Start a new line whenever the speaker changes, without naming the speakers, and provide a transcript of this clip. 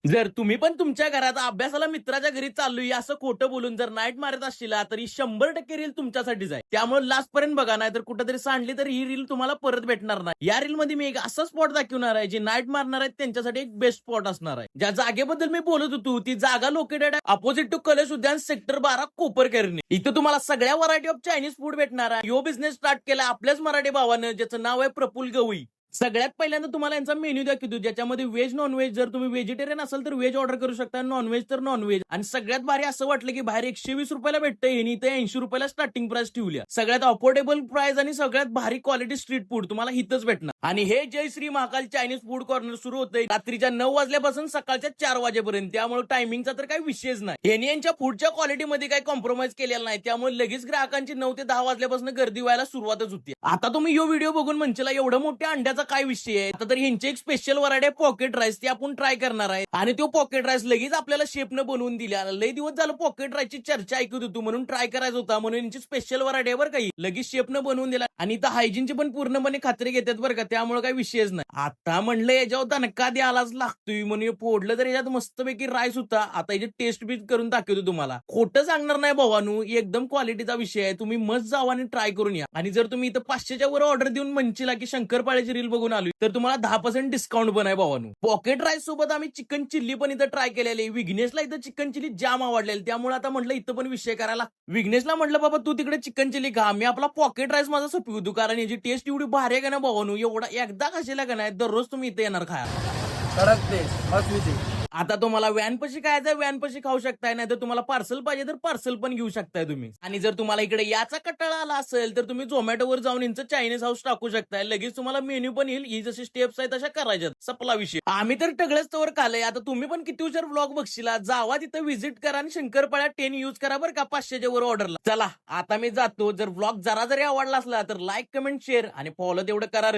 जर तुम्ही पण तुमच्या घरात अभ्यासाला मित्राच्या घरी चाललोय असं खोटं बोलून जर नाईट मारत असशीला तरी 100% रील तुमच्यासाठीच आहे. त्यामुळे लास्ट पर्यंत बघा, नाही तर कुठेतरी सांडली तर ही रील तुम्हाला परत भेटणार नाही. या रील मध्ये मी एक असं स्पॉट दाखवणार आहे जे नाईट मारणार आहेत त्यांच्यासाठी एक बेस्ट स्पॉट असणार आहे. ज्या जागेबद्दल मी बोलत होतो ती जागा लोकेटेड आहे अपोजिट टू कलेश उद्यान सेक्टर 12 कोपरकरणी. इथं तुम्हाला सगळ्या व्हरायटी ऑफ चायनीज फूड भेटणार आहे. यो बिझनेस स्टार्ट केला आपल्याच मराठी भावानं ज्याचं नाव आहे प्रफुल गवई. सगळ्यात पहिल्यांदा तुम्हाला यांचा मेन्यू दाखवतो ज्याच्यामध्ये व्हेज नॉनव्हेज, जर तुम्ही व्हेजिटेरियन असाल तर व्हेज ऑर्डर करू शकता, नॉनव्हेज तर नॉनव्हेज. आणि सगळ्यात भारी असं वाटलं की बाहेर 120 रुपयाला भेटतं, यांनी इथे 80 रुपयाला स्टार्टिंग प्राइस ठेवली. सगळ्यात अफोर्डेबल प्राइस आणि सगळ्यात भारी क्वालिटी स्ट्रीट फूड तुम्हाला इथंच भेटणार. आणि हे Jai Shri Mahakal Chinese food corner सुरू होतंय रात्रीच्या 9 वाजल्यापासून सकाळच्या 4 वाजेपर्यंत. त्यामुळे टायमिंगचा तर काही विषयच नाही. यांनी यांच्या फूडच्या क्वालिटीमध्ये काही कॉम्प्रोमाइज केलेला नाही, त्यामुळे लगेच ग्राहकांची 9 ते 10 वाजल्यापासून गर्दी व्हायला सुरुवातच होती. आता तुम्ही यो व्हिडिओ बघून म्हणशीला एवढं मोठ्या अंड्याचा काय विषय आहे. तर ह्यांची एक स्पेशल व्हरायटी पॉकेट राईस ती आपण ट्राय करणार आहे. आणि तो पॉकेट राईस लगेच आपल्याला शेफनं बनवून दिला. लई दिवस झालं पॉकेट राईसची चर्चा ऐकत होतो म्हणून ट्राय करायचा होता, म्हणून यांची स्पेशल व्हरायटी आहे बरं काही लगेच शेफनं बनवून दिला. आणि इथं हायजीनची पण पूर्णपणे खात्री घेतात बरं का, त्यामुळे काही विषयच नाही. आता म्हणलं याच्यावर दणका द्यायलाच लागतोय म्हणून फोडलं तर याच्यात मस्तपैकी राईस होता. आता याची टेस्ट बी करून दाखवतो तुम्हाला, खोटं सांगणार नाही भावानू, एकदम क्वालिटीचा विषय आहे. तुम्ही मस्त जावा आणि ट्राय करून या. आणि जर तुम्ही इथं 500च्या वर ऑर्डर देऊन म्हणशीला की शंकरपाळ्याची रील बघून आलो तर तुम्हाला 10% डिस्काउंट पण आहे भावानू. पॉकेट राईस सोबत आम्ही चिकन चिल्ली पण इथं ट्राय केलेली. विघ्नेशला इथं चिकन चिल्ली जाम आवडलेली, त्यामुळे आता म्हटलं इथं पण विषय करायला. विघ्नेशला म्हटलं बाबा तू तिकडे चिकन चिल्ली खा, मी आपला पॉकेट राईस माझा सपवतो, कारण याची टेस्ट एवढी भारी आहे का ना भावानू, एवढा एकदा कशाला का नाही दररोज तुम्ही इथे येणार खायला.
कडक टेस्ट मस्त विषय.
आता तुम्हाला व्हॅन पशी खायचं व्हॅन पशी खाऊ शकताय, नाही तर तुम्हाला पार्सल पाहिजे तर पार्सल पण घेऊ शकताय तुम्ही. आणि जर तुम्हाला इकडे याचा कटाळा आला असेल तर तुम्ही झोमॅटोवर जाऊन यांचं चायनीज हाऊस टाकू शकताय, लगेच तुम्हाला मेन्यू पण येईल. ही जशी स्टेप्स आहे तशा करायच्यात, सपला विषय. आम्ही तर टगळच तवर खाल्लंय. आता तुम्ही पण किती हुशार व्लॉग बघशीला, जावा तिथं व्हिजिट करा आणि शंकरपाळ्या 10 यूज करा बरं का 500च्या वर ऑर्डरला. चला आता मी जातो. जर व्लॉग जरा जरी आवडला असला तर लाईक कमेंट शेअर आणि फॉलो तेवढं करा.